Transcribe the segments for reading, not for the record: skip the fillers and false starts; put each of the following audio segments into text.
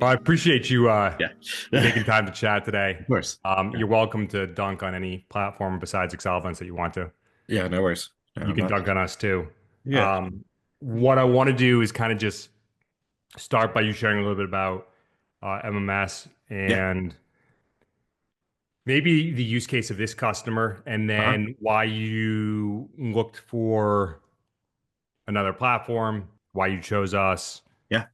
Well, I appreciate you Yeah. taking time to chat today. Of course. Yeah. You're welcome to dunk on any platform besides Accelevents that you want to. Yeah, no worries. No, You I'm can not. dunk on us too. Yeah. Um, what I want to do is kind of just start by you sharing a little bit about MMS Yeah. and maybe the use case of this customer, and Uh-huh. then why you looked for another platform, why you chose us, Yeah.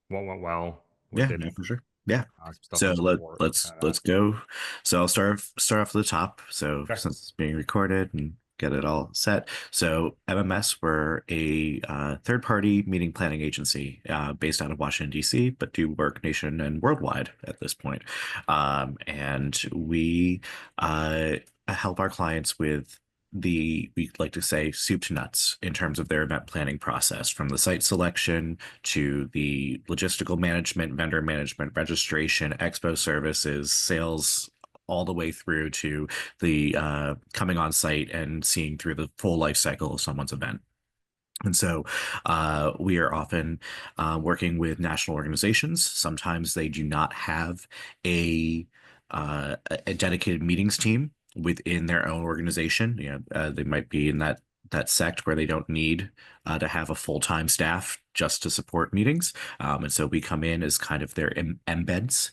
what went well, what Yeah, no, didn't, for sure. Yeah. some stuff So on support. let's go. So I'll start off at the top. So Okay. since it's being recorded and get it all set. So MMS were a third-party meeting planning agency based out of Washington D.C., but do work nation and worldwide at this point. And we help our clients with we like to say soup to nuts in terms of their event planning process, from the site selection to the logistical management, vendor management, registration, expo services, sales, all the way through to the coming on site and seeing through the full life cycle of someone's event. And so we are often working with national organizations. Sometimes they do not have a a dedicated meetings team within their own organization. They might be in that sect where they don't need to have a full-time staff just to support meetings. And so we come in as kind of their embeds.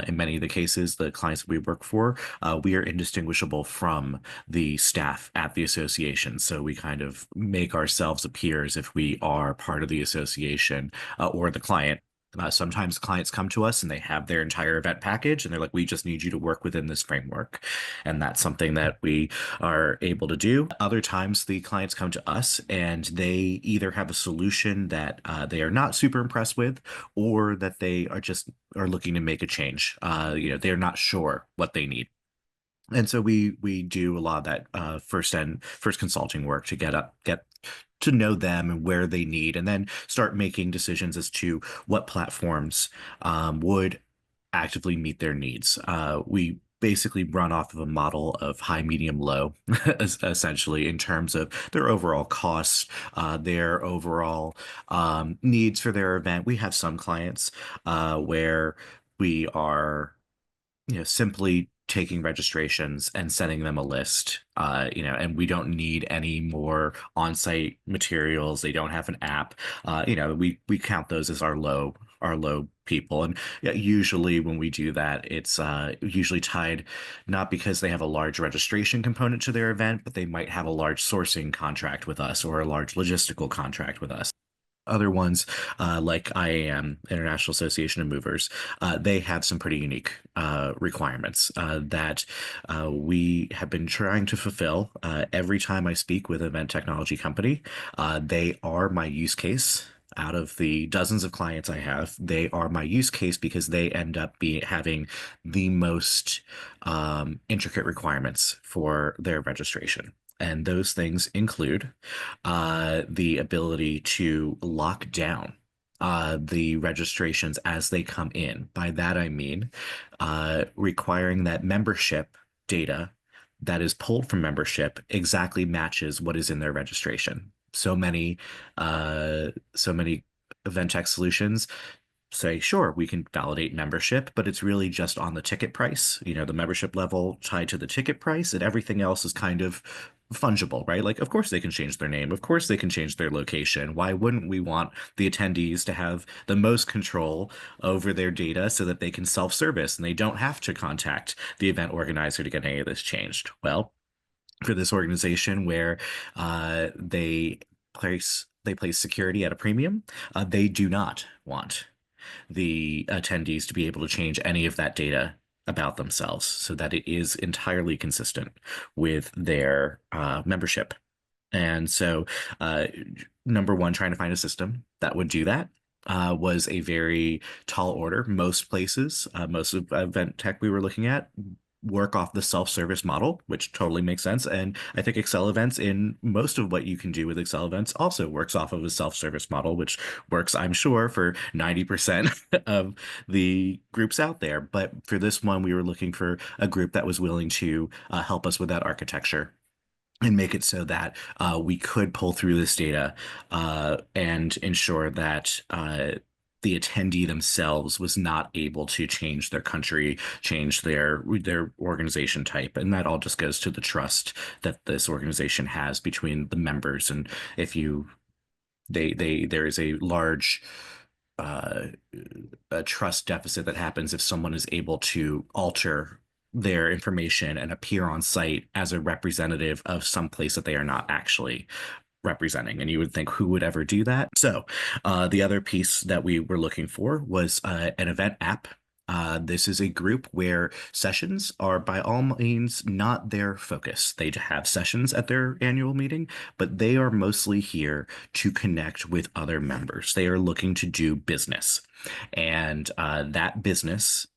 In many of the cases, the clients that we work for, we are indistinguishable from the staff at the association. So we kind of make ourselves appear as if we are part of the association or the client. Sometimes clients come to us and they have their entire event package and they're like, we just need you to work within this framework. And that's something that we are able to do. Other times, the clients come to us and they either have a solution that they are not super impressed with, or that they are looking to make a change. They're not sure what they need. And so we do a lot of that first consulting work to get to know them and where they need, and then start making decisions as to what platforms would actively meet their needs. We basically run off of a model of high, medium, low, essentially, in terms of their overall costs, their overall needs for their event. We have some clients where we are simply taking registrations and sending them a list, and we don't need any more on-site materials. They don't have an app. We count those as our low people. And yeah, usually when we do that, it's usually tied not because they have a large registration component to their event, but they might have a large sourcing contract with us or a large logistical contract with us. Other ones, like IAM, International Association of Movers, they have some pretty unique requirements that we have been trying to fulfill. Every time I speak with an event technology company, they are my use case. Out of the dozens of clients I have, they are my use case because they end up having the most intricate requirements for their registration. And those things include the ability to lock down the registrations as they come in. By that, I mean requiring that membership data that is pulled from membership exactly matches what is in their registration. So many event tech solutions say, sure, we can validate membership, but it's really just on the ticket price, the membership level tied to the ticket price, and everything else is kind of fungible, right? Like, of course they can change their name. Of course they can change their location. Why wouldn't we want the attendees to have the most control over their data so that they can self-service and they don't have to contact the event organizer to get any of this changed? Well, for this organization where they place security at a premium, they do not want the attendees to be able to change any of that data about themselves so that it is entirely consistent with their membership. And so, number one, trying to find a system that would do that. Was a very tall order. Most places, most of event tech we were looking at work off the self-service model, which totally makes sense. And I think Accelevents, in most of what you can do with Accelevents, also works off of a self-service model, which works, I'm sure, for 90% of the groups out there. But for this one, we were looking for a group that was willing to help us with that architecture and make it so that we could pull through this data and ensure that the attendee themselves was not able to change their country, change their organization type, and that all just goes to the trust that this organization has between the members. And if you they there is a large uh, a trust deficit that happens if someone is able to alter their information and appear on site as a representative of some place that they are not actually representing. And you would think, who would ever do that? So, the other piece that we were looking for was an event app. This is a group where sessions are by all means not their focus. They have sessions at their annual meeting, but they are mostly here to connect with other members. They are looking to do business. And that business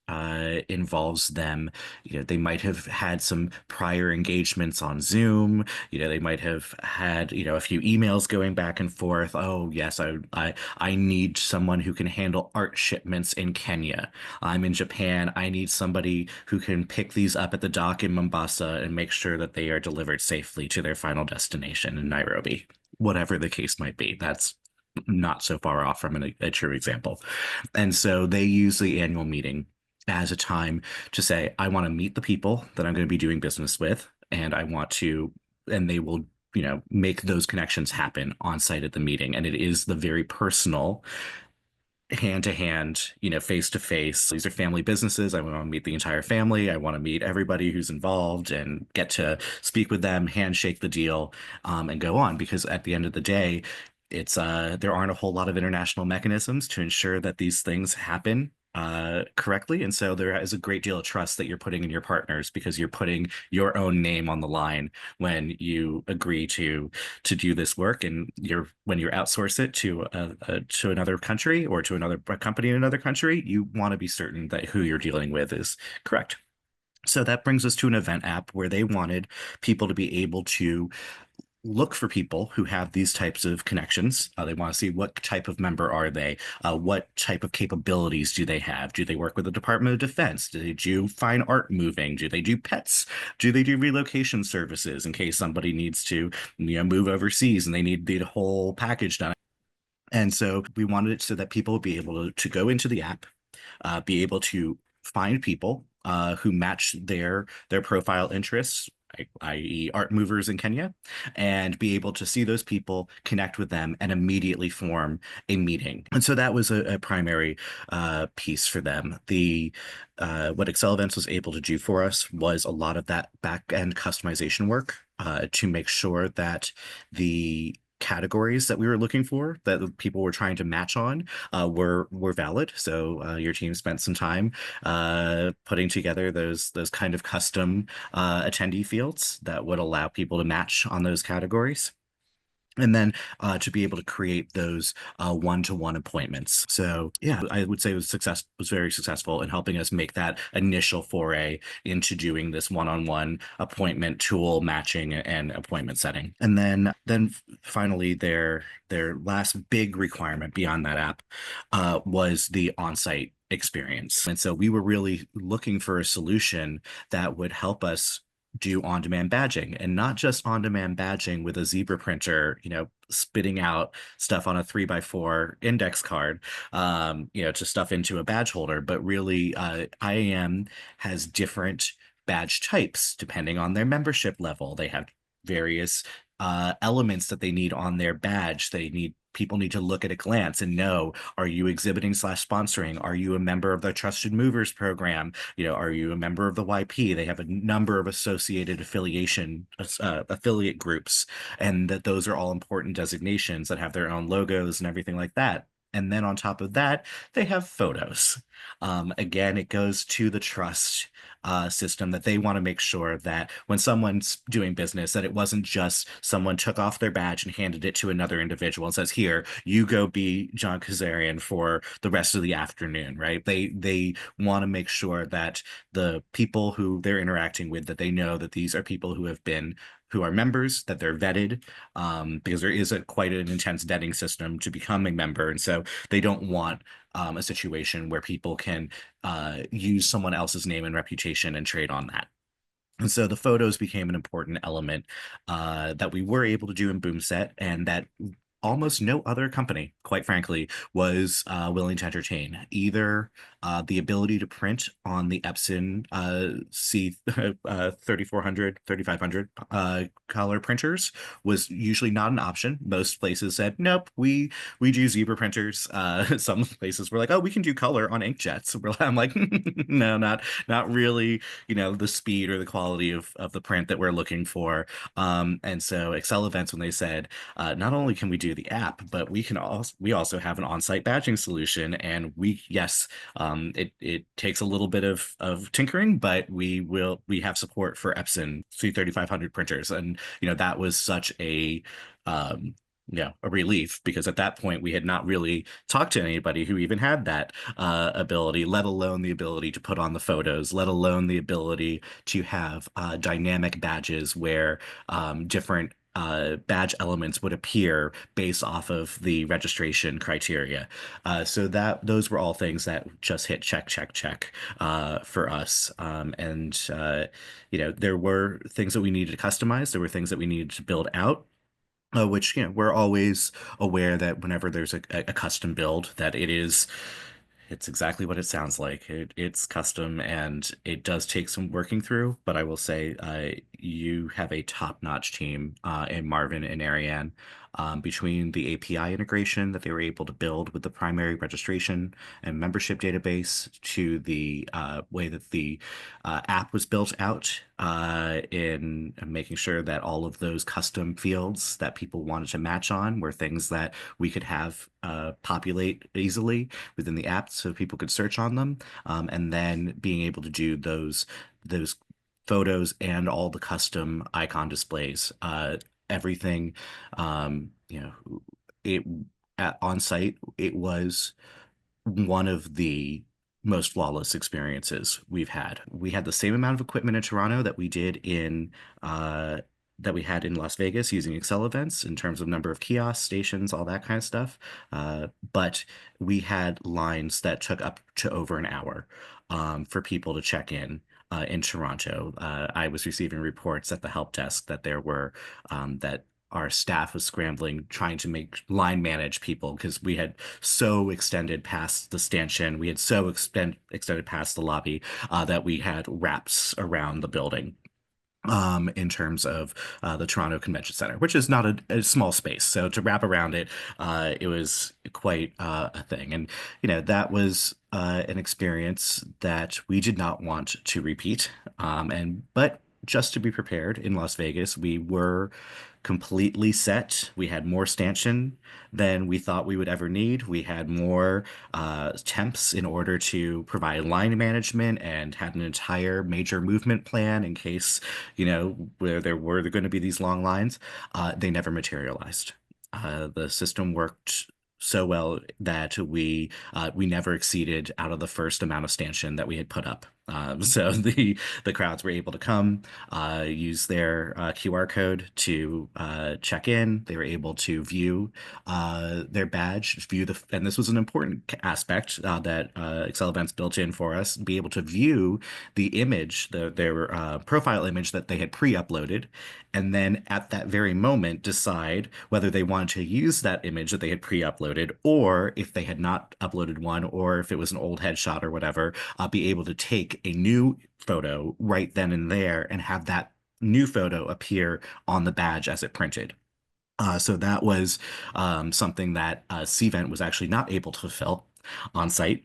involves them. They might have had some prior engagements on Zoom. They might have had, a few emails going back and forth. Oh, yes, I need someone who can handle art shipments in Kenya. I'm in Japan. I need somebody who can pick these up at the dock in Mombasa and make sure that they are delivered safely to their final destination in Nairobi. Whatever the case might be. That's not so far off from a true example. And so they use the annual meeting as a time to say, I want to meet the people that I'm going to be doing business with, and and they will, make those connections happen on site at the meeting. And it is the very personal, hand to hand, face to face. These are family businesses. I want to meet the entire family. I want to meet everybody who's involved and get to speak with them, handshake the deal, and go on. Because at the end of the day, it's there aren't a whole lot of international mechanisms to ensure that these things happen correctly. And so there is a great deal of trust that you're putting in your partners because you're putting your own name on the line when you agree to do this work. And when you outsource it to another country or to another company in another country, you want to be certain that who you're dealing with is correct. So that brings us to an event app where they wanted people to be able to look for people who have these types of connections. They want to see what type of member are they? What type of capabilities do they have? Do they work with the Department of Defense? Do they do fine art moving? Do they do pets? Do they do relocation services in case somebody needs to, move overseas and they need the whole package done? And so we wanted it so that people would be able to go into the app, be able to find people who match their profile interests, i.e., art movers in Kenya, and be able to see those people, connect with them, and immediately form a meeting. And so that was a primary piece for them. What Accelevents was able to do for us was a lot of that back end customization work to make sure that the categories that we were looking for that the people were trying to match on were valid. So your team spent some time putting together those kind of custom attendee fields that would allow people to match on those categories. And then to be able to create those one-to-one appointments. So yeah, I would say it was very successful in helping us make that initial foray into doing this one-on-one appointment tool matching and appointment setting. And then finally their last big requirement beyond that app was the on-site experience. And so we were really looking for a solution that would help us do on-demand badging, and not just on-demand badging with a zebra printer, spitting out stuff on a 3x4 index card, to stuff into a badge holder, but really IAM has different badge types depending on their membership level. They have various elements that they need on their badge. People need to look at a glance and know, are you exhibiting/sponsoring? Are you a member of the Trusted Movers program? Are you a member of the YP? They have a number of associated affiliate groups, and that those are all important designations that have their own logos and everything like that. And then on top of that, they have photos. Again, it goes to the trust system that they want to make sure that when someone's doing business, that it wasn't just someone took off their badge and handed it to another individual and says, here, you go be John Kazarian for the rest of the afternoon, right? They want to make sure that the people who they're interacting with, that they know that these are people who are members, that they're vetted, because there is quite an intense vetting system to become a member. And so they don't want a situation where people can use someone else's name and reputation and trade on that. And so the photos became an important element that we were able to do in Boomset, and that almost no other company, quite frankly, was willing to entertain either the ability to print on the Epson C 3400, 3500 color printers was usually not an option. Most places said, nope, we do Zebra printers. Some places were like, oh, we can do color on inkjets. I'm like, no, not really, the speed or the quality of the print that we're looking for. And so Accelevents, when they said, not only can we do the app, but we also have an on-site badging solution. And yes, it takes a little bit of tinkering, but we have support for Epson C3500 printers. And, that was such um, a relief, because at that point we had not really talked to anybody who even had that ability, let alone the ability to put on the photos, let alone the ability to have dynamic badges where different badge elements would appear based off of the registration criteria. So those were all things that just hit check, check, check for us. There were things that we needed to customize. There were things that we needed to build out. Which, we're always aware that whenever there's a custom build, that it's exactly what it sounds like. It's custom and it does take some working through, but I will say you have a top-notch team in Marvin and Ariane, between the API integration that they were able to build with the primary registration and membership database to the way that the app was built out in making sure that all of those custom fields that people wanted to match on were things that we could have populate easily within the app so people could search on them. And then being able to do those photos and all the custom icon displays, everything, it on site, it was one of the most flawless experiences we've had. We had the same amount of equipment in Toronto uh, that we had in Las Vegas using Accelevents in terms of number of kiosks, stations, all that kind of stuff. But we had lines that took up to over an hour for people to check in Toronto. I was receiving reports at the help desk that that our staff was scrambling trying to make line manage people because we had so extended past the stanchion, we had so extended past the lobby that we had wraps around the building in terms of the Toronto Convention Center, which is not a small space. So to wrap around it, it was quite a thing. And, that was an experience that we did not want to repeat. But just to be prepared in Las Vegas, we were completely set. We had more stanchion than we thought we would ever need. We had more temps in order to provide line management and had an entire major movement plan in case, where there were going to be these long lines. They never materialized. The system worked so well that we never exceeded out of the first amount of stanchion that we had put up. So the crowds were able to come, use their QR code to check in. They were able to view their badge, and this was an important aspect that Accelevents built in for us, be able to view the image, their profile image that they had pre-uploaded, and then at that very moment decide whether they wanted to use that image that they had pre-uploaded, or if they had not uploaded one, or if it was an old headshot or whatever, be able to take a new photo right then and there and have that new photo appear on the badge as it printed. So that was something that Cvent was actually not able to fulfill on site.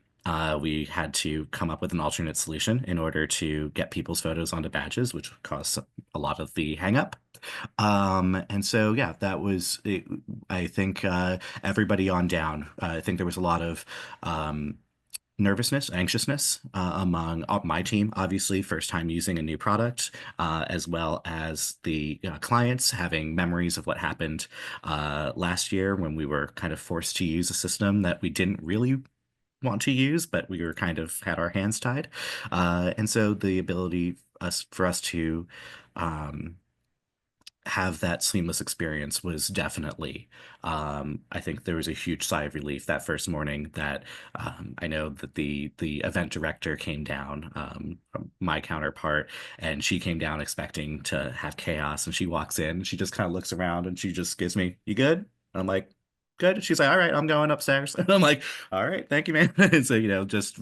We had to come up with an alternate solution in order to get people's photos onto badges, which caused a lot of the hang up. And so, yeah, that was it. I think everybody on down. I think there was a lot of nervousness, anxiousness among my team, obviously, first time using a new product, as well as the clients having memories of what happened last year when we were kind of forced to use a system that we didn't really want to use, but we were kind of had our hands tied. And so the ability for us to um, have that seamless experience was definitely, I think there was a huge sigh of relief that first morning that I know that the event director came down, from my counterpart, and she came down expecting to have chaos, and she walks in and she just kind of looks around and she just gives me, "You good?" And I'm like, good. And she's like, all right, I'm going upstairs. And I'm like, all right, thank you, man. And so, just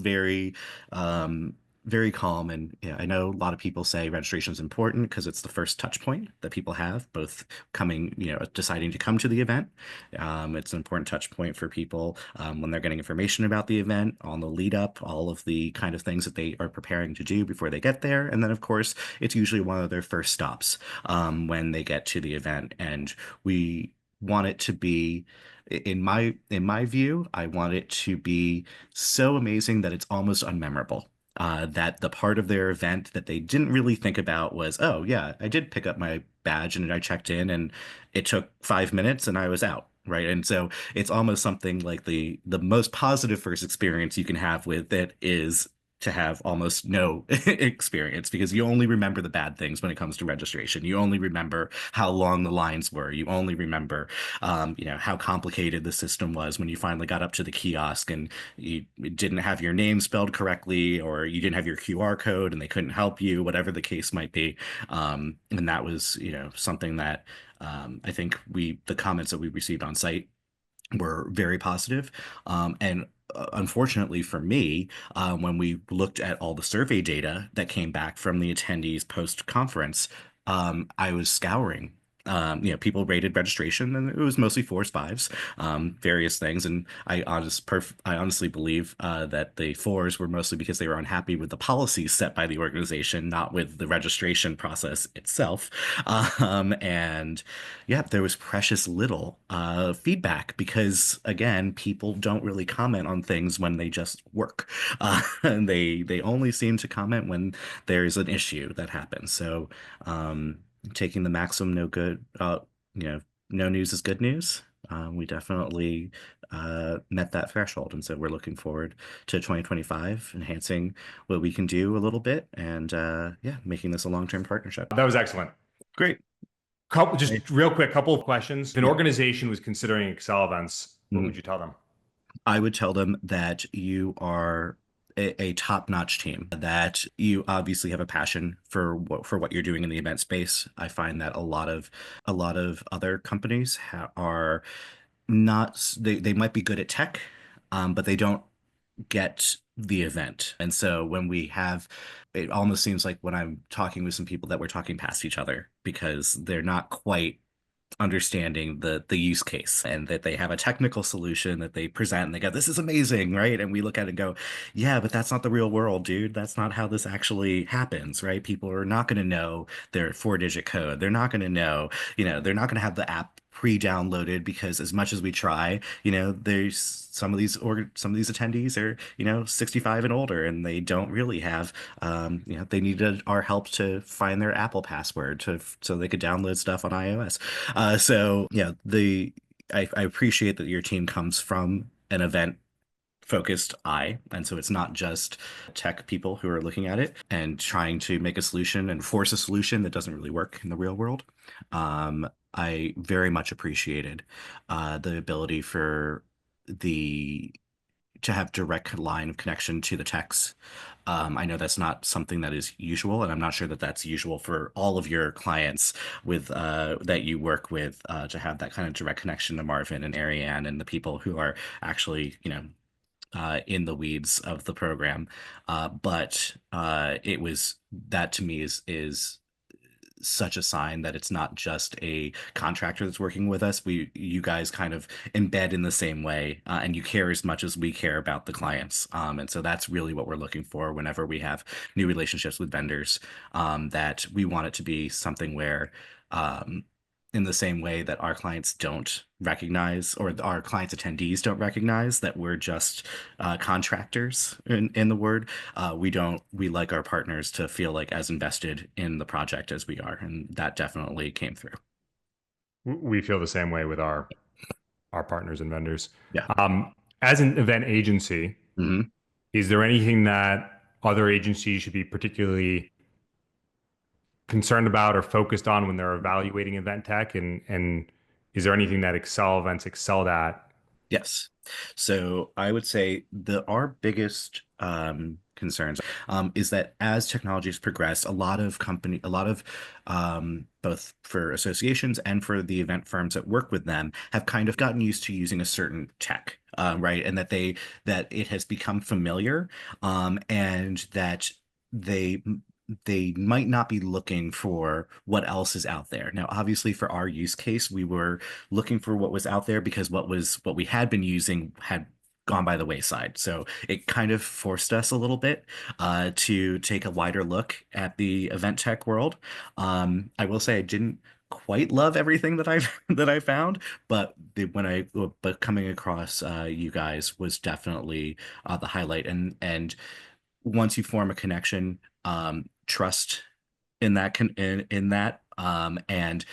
um, very calm. And I know a lot of people say registration is important because it's the first touch point that people have, both coming, deciding to come to the event. It's an important touch point for people when they're getting information about the event, on the lead up, all of the kind of things that they are preparing to do before they get there. And then, of course, it's usually one of their first stops when they get to the event. And we want it to be in my view, I want it to be so amazing that it's almost unmemorable. That the part of their event that they didn't really think about was, oh yeah, I did pick up my badge and I checked in and it took 5 minutes and I was out. Right. And so it's almost something like the most positive first experience you can have with it is to have almost no experience because you only remember the bad things when it comes to registration. You only remember how long the lines were. You only remember, how complicated the system was when you finally got up to the kiosk and you didn't have your name spelled correctly or you didn't have your QR code and they couldn't help you, whatever the case might be. And that was, something that I think the comments that we received on site were very positive. And unfortunately for me, when we looked at all the survey data that came back from the attendees post-conference, I was scouring. People rated registration, and it was mostly fours, fives, various things. And I honestly believe that the fours were mostly because they were unhappy with the policies set by the organization, not with the registration process itself. And yeah, there was precious little feedback because again, people don't really comment on things when they just work. And they only seem to comment when there's an issue that happens. So taking the maximum no good, no news is good news. We definitely met that threshold, and so we're looking forward to 2025, enhancing what we can do a little bit, and yeah, making this a long-term partnership. That was excellent. Great. Just real quick, couple of questions. If an Yeah. organization was considering Accelevents, what Mhm. would you tell them? I would tell them that you are a top-notch team, that you obviously have a passion for what you're doing in the event space. I find that a lot of other companies are not they might be good at tech, but they don't get the event. And so when we have it almost seems like when I'm talking with some people that we're talking past each other because they're not quite understanding the use case and that they have a technical solution that they present and they go, this is amazing, right? And we look at it and go, yeah, but that's not the real world, dude. That's not how this actually happens, right? People are not going to know their 4-digit code. They're not going to know, they're not going to have the app pre-downloaded because as much as we try, there's some of these attendees are 65 and older and they don't really have they needed our help to find their Apple password so they could download stuff on iOS. So yeah, I appreciate that your team comes from an event focused eye. And so it's not just tech people who are looking at it and trying to make a solution and force a solution that doesn't really work in the real world. I very much appreciated the ability for the to have direct line of connection to the techs. I know that's not something that is usual, and I'm not sure that that's usual for all of your clients with that you work with to have that kind of direct connection to Marvin and Ariane and the people who are actually, in the weeds of the program. But it was that to me is such a sign that it's not just a contractor that's working with us. You guys kind of embed in the same way, and you care as much as we care about the clients. And so that's really what we're looking for whenever we have new relationships with vendors. That we want it to be something where, in the same way that our clients don't recognize, or our clients' attendees don't recognize that we're just contractors in the word, we like our partners to feel like as invested in the project as we are, and that definitely came through. We feel the same way with our partners and vendors. Yeah. As an event agency, Hmm. is there anything that other agencies should be particularly concerned about or focused on when they're evaluating event tech? And is there anything that Accelevents excelled at? Yes. So I would say our biggest concerns, is that as technologies progress, a lot of both for associations and for the event firms that work with them have kind of gotten used to using a certain tech, right? And that it has become familiar, and that they they might not be looking for what else is out there. Now, obviously, for our use case, we were looking for what was out there because what we had been using had gone by the wayside. So it kind of forced us a little bit to take a wider look at the event tech world. I will say I didn't quite love everything that I that I found, but but coming across you guys was definitely the highlight. And once you form a connection, trust in that, and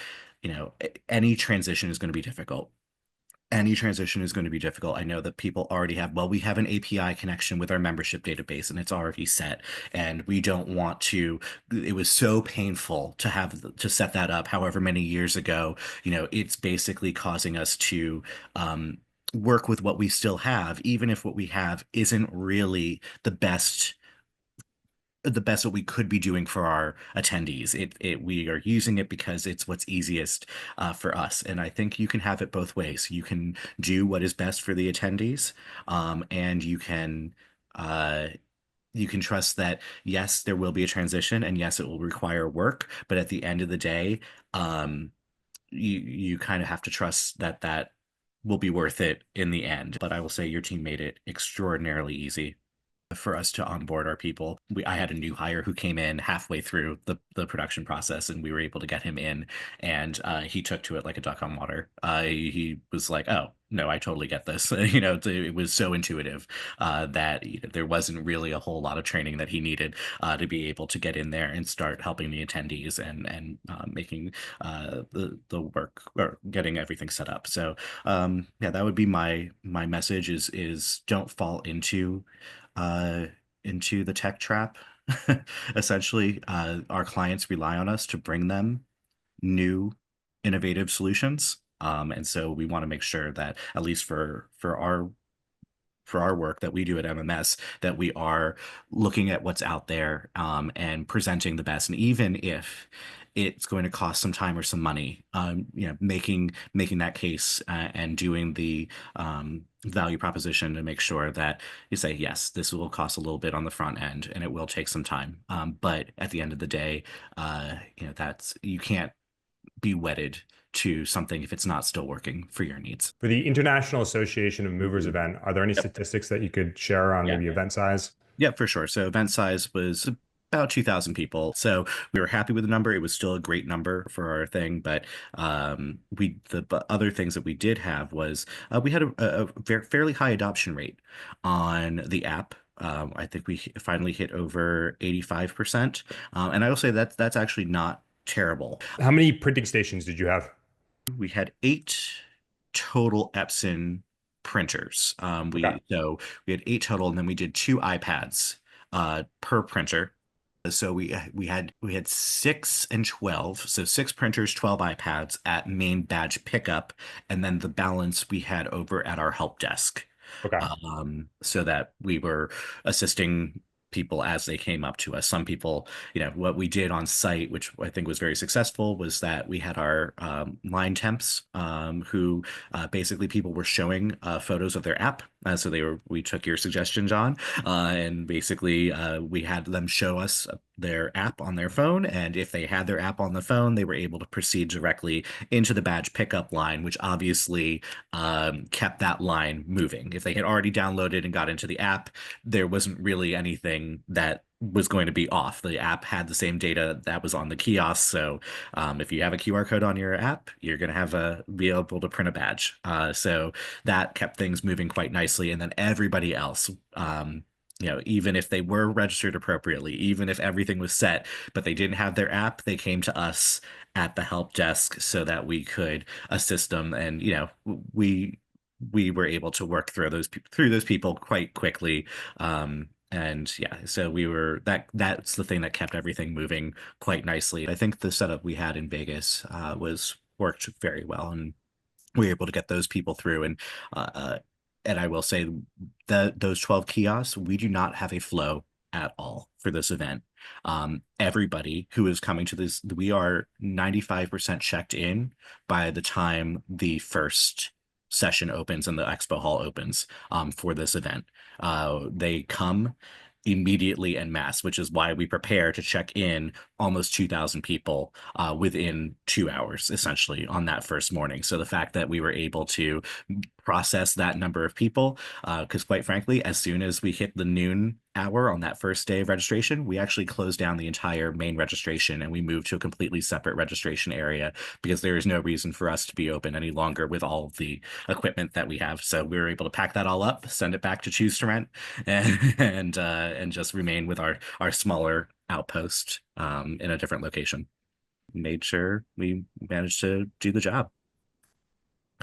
any transition is going to be difficult. Any transition is going to be difficult. I know that people already have, well, we have an API connection with our membership database and it's already set. And we don't want to, it was so painful to have to set that up however many years ago. It's basically causing us to work with what we still have, even if what we have isn't really the best that we could be doing for our attendees. We are using it because it's what's easiest for us. And I think you can have it both ways. You can do what is best for the attendees, and uh, you can trust that yes, there will be a transition, and yes, it will require work. But at the end of the day, you kind of have to trust that that will be worth it in the end. But I will say your team made it extraordinarily easy for us to onboard our people. I had a new hire who came in halfway through the production process, and we were able to get him in, and he took to it like a duck on water. He was like, "Oh no, I totally get this." It was so intuitive that there wasn't really a whole lot of training that he needed to be able to get in there and start helping the attendees and making the work or getting everything set up. So yeah, that would be my message is don't fall uh, into the tech trap. Essentially, our clients rely on us to bring them new, innovative solutions. And so we want to make sure that at least for our work that we do at MMS, that we are looking at what's out there, and presenting the best. And even if it's going to cost some time or some money, making that case, and doing the value proposition to make sure that you say, yes, this will cost a little bit on the front end and it will take some time. But at the end of the day, that's you can't be wedded to something if it's not still working for your needs. For the International Association of Movers Mhm. event, are there any Yep. statistics that you could share on Yeah. maybe event size? Yeah, for sure. So event size was about 2,000 people. So we were happy with the number. It was still a great number for our thing, but but other things that we did have was we had a fairly high adoption rate on the app. I think we finally hit over 85%. And I will say that's actually not terrible. How many printing stations did you have? We had 8 total Epson printers. Okay. We had 8 total, and then we did 2 iPads per printer. So we had 6 and 12, so 6 printers, 12 iPads at main badge pickup, and then the balance we had over at our help desk, Okay. so that we were assisting people as they came up to us. Some people, what we did on site, which I think was very successful, was that we had our line temps, who basically people were showing photos of their app. So we took your suggestion, John, and basically we had them show us their app on their phone. And if they had their app on the phone, they were able to proceed directly into the badge pickup line, which obviously kept that line moving. If they had already downloaded and got into the app, there wasn't really anything that was going to be off. The app had the same data that was on the kiosk. So if you have a QR code on your app, you're going to be able to print a badge. So that kept things moving quite nicely. And then everybody else, even if they were registered appropriately, even if everything was set, but they didn't have their app, they came to us at the help desk so that we could assist them. And, we were able to work through those people quite quickly. And yeah, so that's the thing that kept everything moving quite nicely. I think the setup we had in Vegas was worked very well, and we were able to get those people through. Uh, and I will say that those 12 kiosks, we do not have a flow at all for this event. Everybody who is coming to this, we are 95% checked in by the time the first session opens and the expo hall opens for this event. They come immediately en masse, which is why we prepare to check in almost 2,000 people within 2 hours, essentially, on that first morning. So the fact that we were able to process that number of people, because quite frankly, as soon as we hit the noon hour on that first day of registration, we actually closed down the entire main registration and we moved to a completely separate registration area because there is no reason for us to be open any longer with all of the equipment that we have. So we were able to pack that all up, send it back to Choose to Rent, and just remain with our smaller outpost in a different location. Made sure we managed to do the job.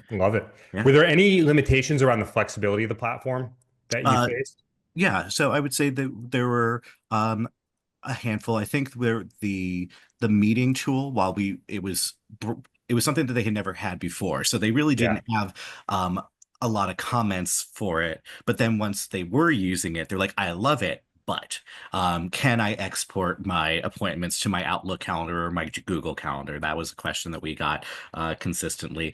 Love it. Yeah. Were there any limitations around the flexibility of the platform that you Uh, faced? yeah. So I would say that there were a handful. I think the meeting tool, while we it was something that they had never had before, so they really Yeah. didn't have a lot of comments for it. But then once they were using it, they're like, "I love it." But can I export my appointments to my Outlook calendar or my Google calendar? That was a question that we got consistently.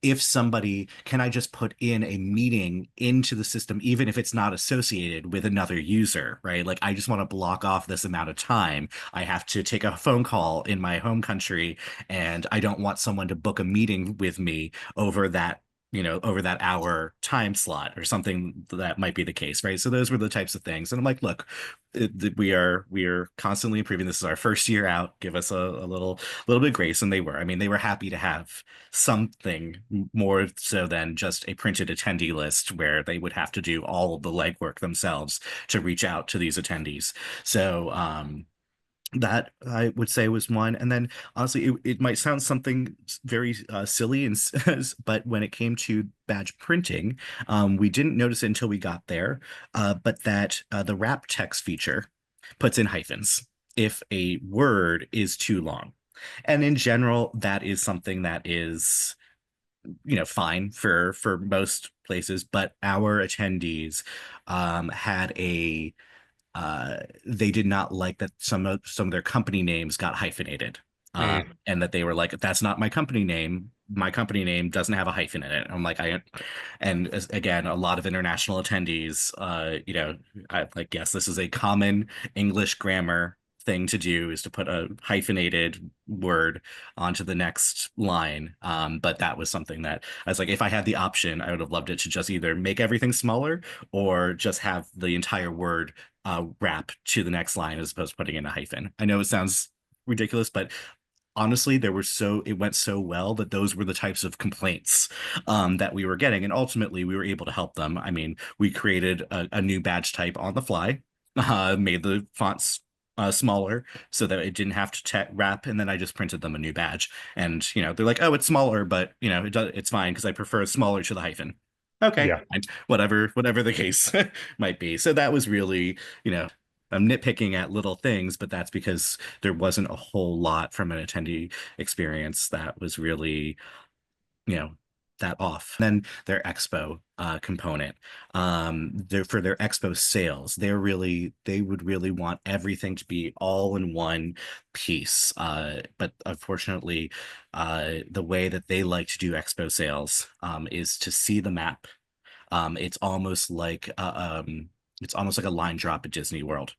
If somebody, can I just put in a meeting into the system, even if it's not associated with another user, right? Like, I just want to block off this amount of time. I have to take a phone call in my home country, and I don't want someone to book a meeting with me over that over that hour time slot or something that might be the case, right? So those were the types of things. And I'm like, look, we are constantly improving. This is our first year out. Give us a little bit of grace. And they were. I mean, they were happy to have something more so than just a printed attendee list where they would have to do all of the legwork themselves to reach out to these attendees. So that I would say was one. And then honestly, it might sound something very silly, and but when it came to badge printing, we didn't notice it until we got there, but that the wrap text feature puts in hyphens if a word is too long. And in general, that is something that is fine for most places, but our attendees had a they did not like that some of their company names got hyphenated. Mm. And that they were like, that's not my company name. My company name doesn't have a hyphen in it. I'm like, and again, a lot of international attendees, I like, yes, this is a common English grammar thing to do is to put a hyphenated word onto the next line. But that was something that I was like, if I had the option, I would have loved it to just either make everything smaller or just have the entire word wrap to the next line as opposed to putting in a hyphen. I know it sounds ridiculous, but honestly, it went so well that those were the types of complaints that we were getting, and ultimately we were able to help them. I mean, we created a new badge type on the fly, made the fonts smaller so that it didn't have to wrap, and then I just printed them a new badge. And they're like, "Oh, it's smaller, but it's fine because I prefer smaller to the hyphen." Okay, Yeah. fine. Whatever the case might be. So that was really, I'm nitpicking at little things, but that's because there wasn't a whole lot from an attendee experience that was really, you know, that off. Then their expo component, for their expo sales, they would really want everything to be all in one piece. But unfortunately, the way that they like to do expo sales is to see the map. It's almost like a line drop at Disney World.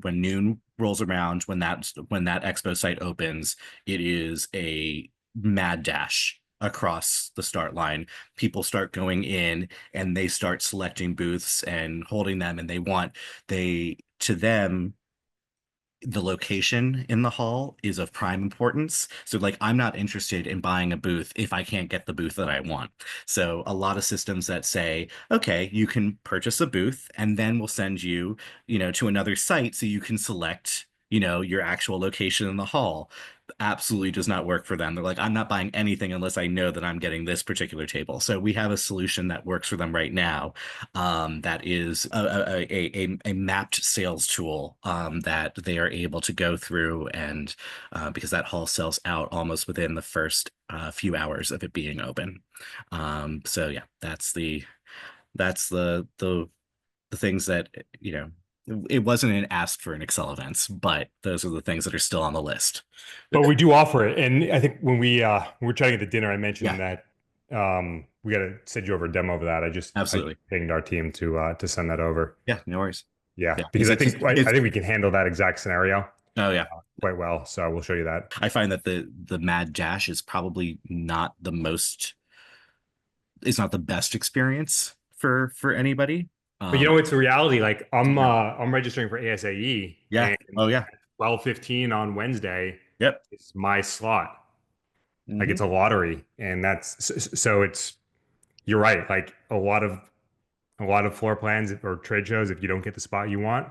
When noon rolls around, when that expo site opens, it is a mad dash across the start line. People start going in and they start selecting booths and holding them, and to them the location in the hall is of prime importance. So like, I'm not interested in buying a booth if I can't get the booth that I want. So a lot of systems that say, okay, you can purchase a booth and then we'll send you, to another site so you can select, your actual location in the hall, absolutely does not work for them. They're like, I'm not buying anything unless I know that I'm getting this particular table. So we have a solution that works for them right now, that is a mapped sales tool that they are able to go through, and because that hall sells out almost within the first few hours of it being open. So yeah, that's the things that it wasn't an ask for an Accelevents, but those are the things that are still on the list. But we do offer it. And I think when we were chatting at the dinner, I mentioned Yeah, that we got to send you over a demo of that. I just absolutely. pinged our team to send that over. Yeah, no worries. Yeah, Yeah, because I it's think we can handle that exact scenario oh yeah. quite well. So we'll show you that. I find that the mad dash is probably not the most it's not the best experience for anybody. But Um, it's a reality. Like yeah, I'm registering for ASAE yeah. and Oh yeah. 12:15 on Wednesday Yep. is my slot. Like Hmm. it's a lottery, and so it's you're right. Like a lot of floor plans or trade shows, if you don't get the spot you want,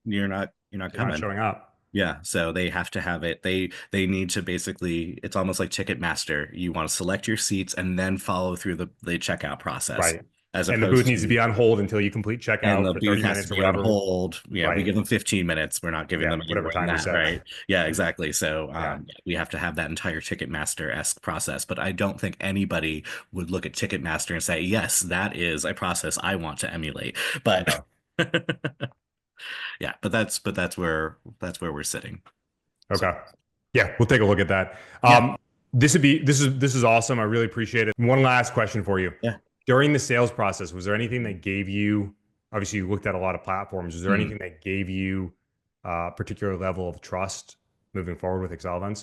You're not you're not coming. showing up. Yeah, so they have to have it. They need to basically, it's almost like Ticketmaster. You want to select your seats and then follow through the checkout process, Right. as And the booth opposed needs to to, be on hold until you complete and checkout the for booth 30 has to minutes or be on whatever. hold. Yeah, we Right. give them 15 minutes. We're not giving Yeah, them any whatever more than time we that, set. right? Yeah, Yeah. exactly. So Yeah. we have to have that entire Ticketmaster-esque process. But I don't think anybody would look at Ticketmaster and say, yes, that is a process I want to emulate. But No. yeah, but that's where we're sitting. So Okay. Yeah, we'll take a look at that. yeah, This is awesome. I really appreciate it. One last question for you. yeah. During the sales process, was there anything that gave you, obviously you looked at a lot of platforms, was there Mm. anything that gave you a particular level of trust moving forward with Accelevents?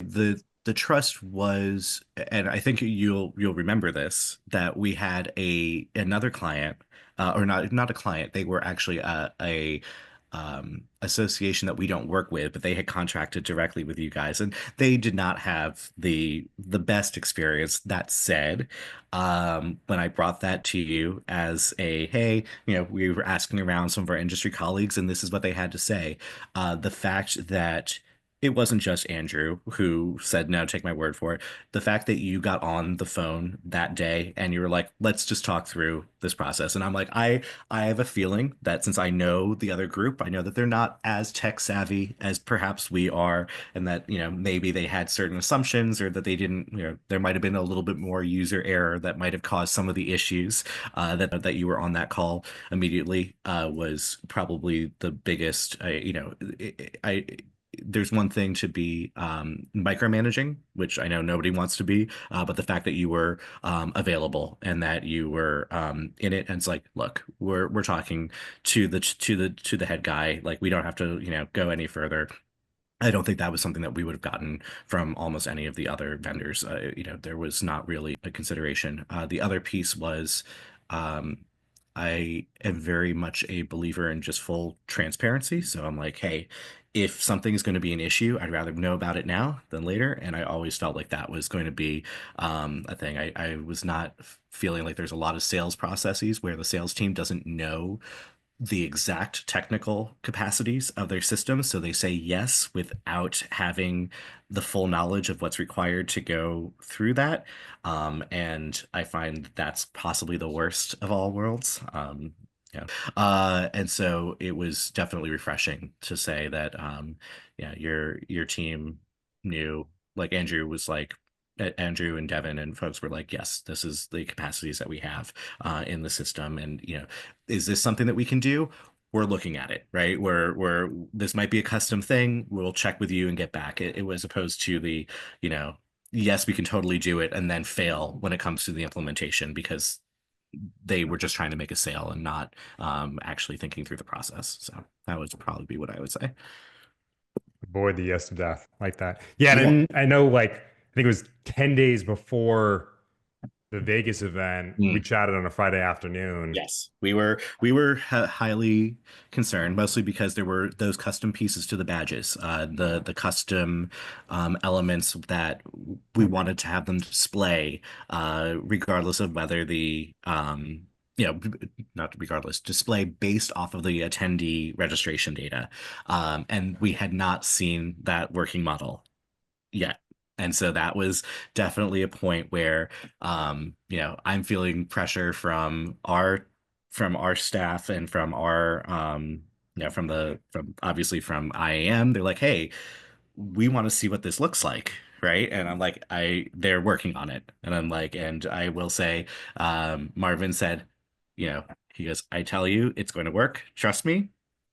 The trust was, and I think you'll remember this, that we had another client, or not a client. They were actually a association that we don't work with, but they had contracted directly with you guys, and they did not have the best experience. That said, when I brought that to you as a, hey, we were asking around some of our industry colleagues, and this is what they had to say. The fact that it wasn't just Andrew who said, no, take my word for it. The fact that you got on the phone that day and you were like, let's just talk through this process. And I'm like, I have a feeling that since I know the other group, I know that they're not as tech savvy as perhaps we are, and that, maybe they had certain assumptions or that they didn't, there might have been a little bit more user error that might have caused some of the issues that you were on that call immediately was probably the biggest, I there's one thing to be micromanaging, which I know nobody wants to be, but the fact that you were available and that you were in it, and it's like, look, we're talking to the head guy, like we don't have to, go any further. I don't think that was something that we would have gotten from almost any of the other vendors. There was not really a consideration. The other piece was, um, I am very much a believer in just full transparency. So I'm like, hey, if something is going to be an issue, I'd rather know about it now than later. And I always felt like that was going to be a thing. I was not feeling like there's a lot of sales processes where the sales team doesn't know the exact technical capacities of their system. So they say yes without having the full knowledge of what's required to go through that. And I find that's possibly the worst of all worlds. Yeah. And so it was definitely refreshing to say that, yeah, your team knew, like Andrew was like, Andrew and Devin and folks were like, yes, this is the capacities that we have in the system. And, is this something that we can do? We're looking at it, right? Where this might be a custom thing. We'll check with you and get back. It was opposed to the, you know, yes, we can totally do it and then fail when it comes to the implementation because they were just trying to make a sale and not actually thinking through the process. So that would probably be what I would say. Avoid the yes to death like that. Yeah, Yeah. and I know like I think it was 10 days before the Vegas event, we Mm. chatted on a Friday afternoon. Yes, we were highly concerned, mostly because there were those custom pieces to the badges, the custom elements that we wanted to have them display, regardless of whether not regardless, display based off of the attendee registration data, and we had not seen that working model yet. And so that was definitely a point where I'm feeling pressure from our staff and from our from obviously from IAM. They're like, hey, we want to see what this looks like, right? And I'm like, they're working on it. And I'm like, and I will say, Marvin said, he goes, I tell you, it's going to work. Trust me.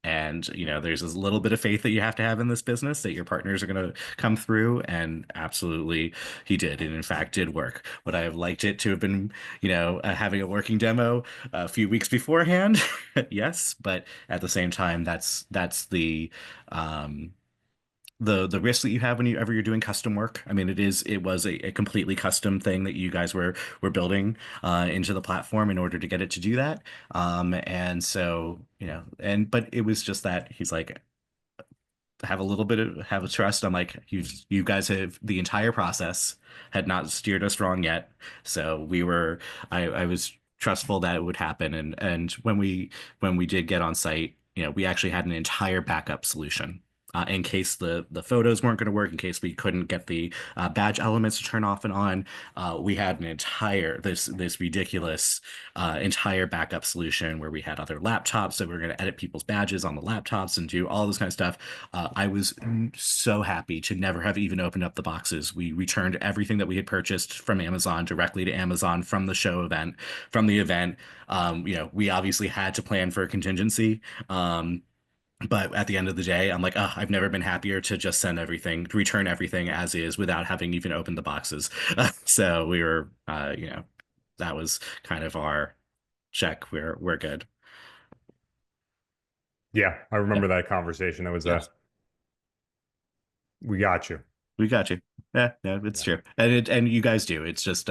And, there's this little bit of faith that you have to have in this business that your partners are going to come through. And absolutely, he did. And in fact, did work. Would I have liked it to have been, having a working demo a few weeks beforehand? Yes. But at the same time, that's um, the risk that you have whenever you're doing custom work. I mean, it was a completely custom thing that you guys were building into the platform in order to get it to do that. And so, but it was just that he's like, have a trust. I'm like, you guys have the entire process had not steered us wrong yet. So I was trustful that it would happen. And when we did get on site, we actually had an entire backup solution. In case the photos weren't going to work, in case we couldn't get the badge elements to turn off and on, we had an entire this ridiculous entire backup solution where we had other laptops that we were going to edit people's badges on the laptops and do all this kind of stuff. I was so happy to never have even opened up the boxes. We returned everything that we had purchased from Amazon directly to Amazon from the show event, from the event. We obviously had to plan for a contingency. But at the end of the day, I'm like, oh, I've never been happier to just send everything, return everything as is without having even opened the boxes. So we were, that was kind of our check. We're good. Yeah, I Yeah. remember that conversation. That was Yes. we got you. We got you. Yeah, no, it's Yeah. true. And you guys do. It's just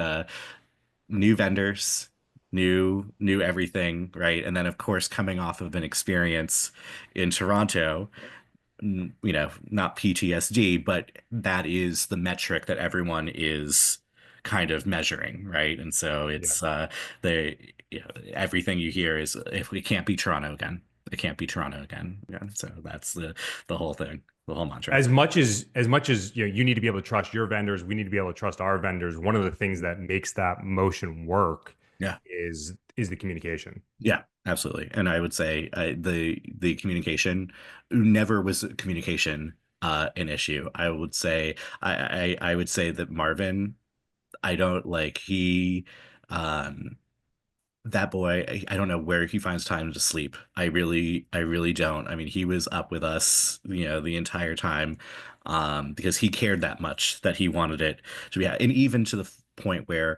new vendors, new everything, right? And then of course coming off of an experience in Toronto, not PTSD, but that is the metric that everyone is kind of measuring, right? And so Yeah. it's the everything you hear is if we can't beat Toronto again, it can't be Toronto again. Yeah. So that's the whole thing, the whole mantra. As much as you need to be able to trust your vendors, we need to be able to trust our vendors. One of the things that makes that motion work Yeah. is the communication. Yeah, absolutely. And I would say the communication never was communication an issue. I would say I would say that Marvin, I don't like he um that boy, I don't know where he finds time to sleep. I really don't. I mean, he was up with us, the entire time, because he cared that much that he wanted it to be, and even to the point where,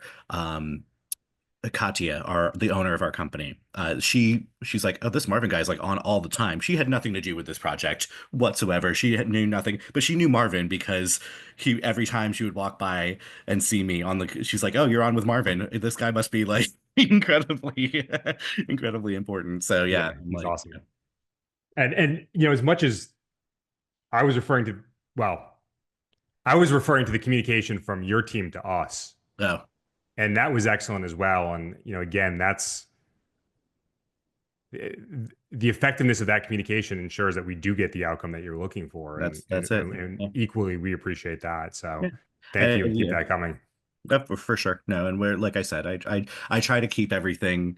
Katya, the owner of our company, she's like, oh, this Marvin guy's like on all the time. She had nothing to do with this project whatsoever. Knew nothing, but she knew Marvin because he every time she would walk by and see me on the, she's like, oh, you're on with Marvin. This guy must be like incredibly, incredibly important. So yeah, Yeah, I'm he's like, awesome. And as much as I was referring to, well, I was referring to the communication from your team to us, oh, and that was excellent as well. And again, that's the effectiveness of that communication ensures that we do get the outcome that you're looking for, and that's it. Yeah, equally we appreciate that. So yeah. thank you, and keep Yeah. that coming. For sure. No, and we're like I said, I try to keep everything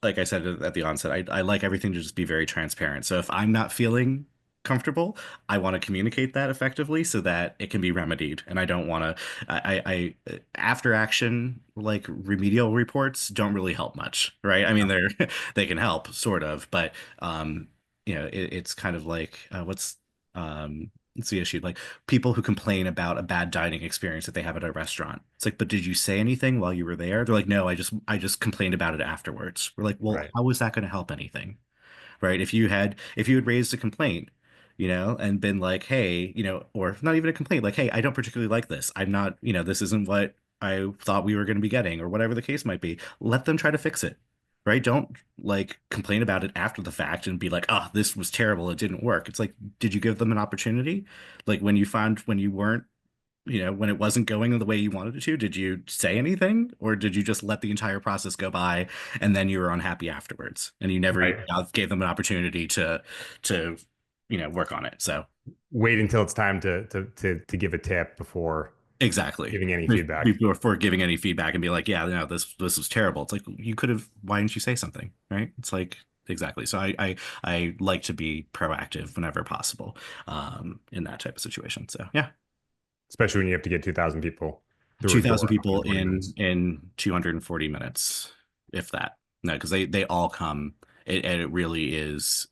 like I said at the onset, I like everything to just be very transparent. So if I'm not feeling comfortable, I want to communicate that effectively so that it can be remedied. And I don't want to, after action, like remedial reports don't really help much, right? I mean, No. they can help sort of, but, it's kind of like, it's the issue. Like people who complain about a bad dining experience that they have at a restaurant. It's like, but did you say anything while you were there? They're like, no, I just complained about it afterwards. We're like, well, Right. how was that going to help anything? Right? If you had raised a complaint, and been like, hey, or not even a complaint, like, hey, I don't particularly like this. I'm not, this isn't what I thought we were going to be getting, or whatever the case might be. Let them try to fix it. Right? Don't like complain about it after the fact and be like, oh, this was terrible. It didn't work. It's like, did you give them an opportunity? Like when you weren't, when it wasn't going the way you wanted it to, did you say anything or did you just let the entire process go by and then you were unhappy afterwards and you never Right. gave them an opportunity to work on it. So Wait until it's time to give a tip before exactly. giving any feedback. Before giving any feedback and be like, yeah, no, this was terrible. It's like you could have, why didn't you say something? Right? It's like exactly. So I like to be proactive whenever possible in that type of situation. So yeah. Especially when you have to get 2,000 people through a 2,000 door in people 120 minutes. in 240 minutes, if that. No, because they all come and it really is.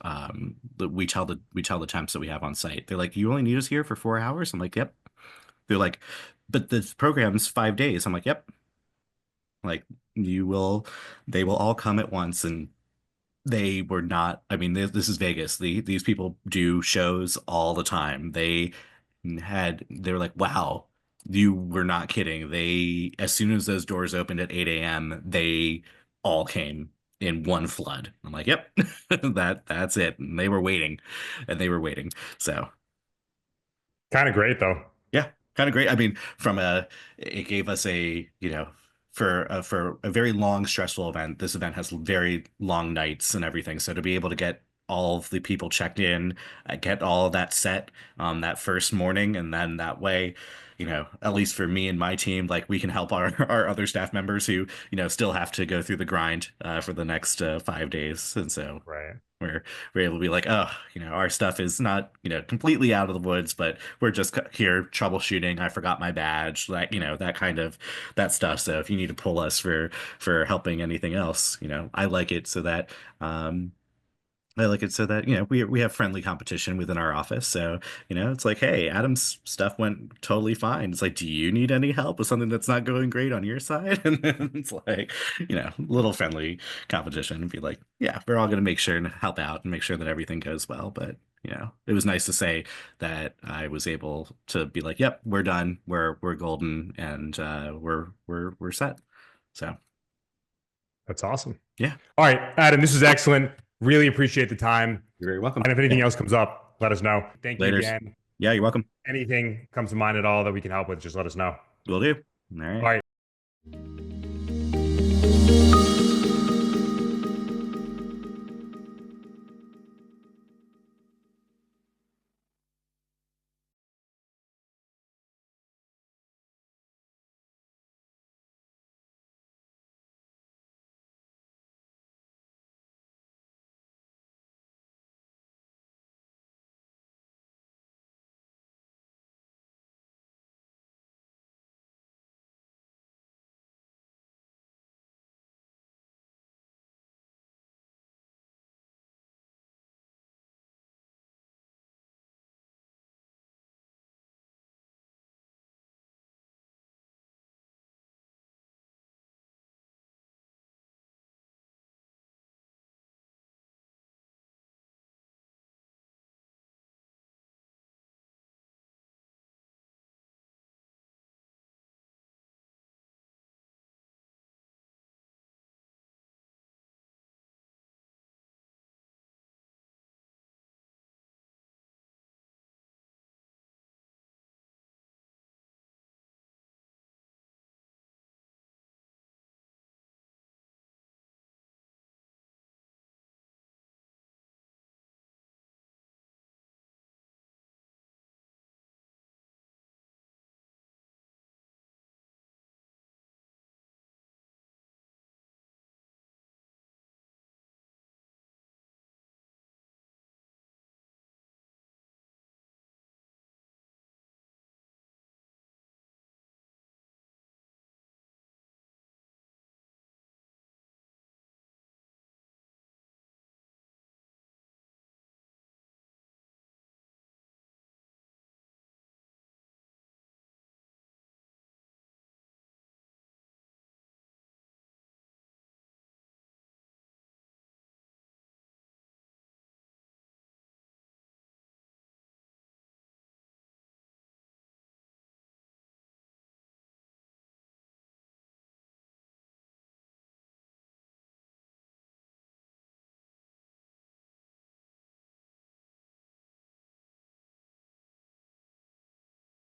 We tell the temps that we have on site. They're like, "You only need us here for 4 hours." I'm like, "Yep." They're like, "But the program's 5 days." I'm like, "Yep." Like you will, they will all come at once, and they were not. I mean, this is Vegas. These people do shows all the time. They were like, wow, you were not kidding. They, as soon as those doors opened at 8 a.m., they all came in one flood. I'm like, yep, that's it. And they were waiting, and they were waiting. So Kind of great though. yeah, kind of great. I mean, it gave us a, for a very long, stressful event. This event has very long nights and everything. So to be able to get all of the people checked in, get all of that set that first morning, and then that way, at least for me and my team, like we can help our our other staff members who, still have to go through the grind for the next 5 days. And so Right. we're we're able to be like, oh, our stuff is not, completely out of the woods, but we're just here troubleshooting. I forgot my badge, like, that kind of that stuff. So if you need to pull us for helping anything else, I like it so that I like it so that, we have friendly competition within our office. So, it's like, hey, Adam's stuff went totally fine. It's like, do you need any help with something that's not going great on your side? And then it's like, little friendly competition and be like, yeah, we're all going to make sure and help out and make sure that everything goes well. But, it was nice to say that I was able to be like, yep, we're done. We're golden, and we're set. So, That's awesome. yeah, All right, Adam, this is excellent. Really appreciate the time. you're very welcome. And if Yeah, anything else comes up, let us know. Thank you laters. again. Yeah, you're welcome. Anything comes to mind at all that we can help with, just let us know. Will do. All All right. right.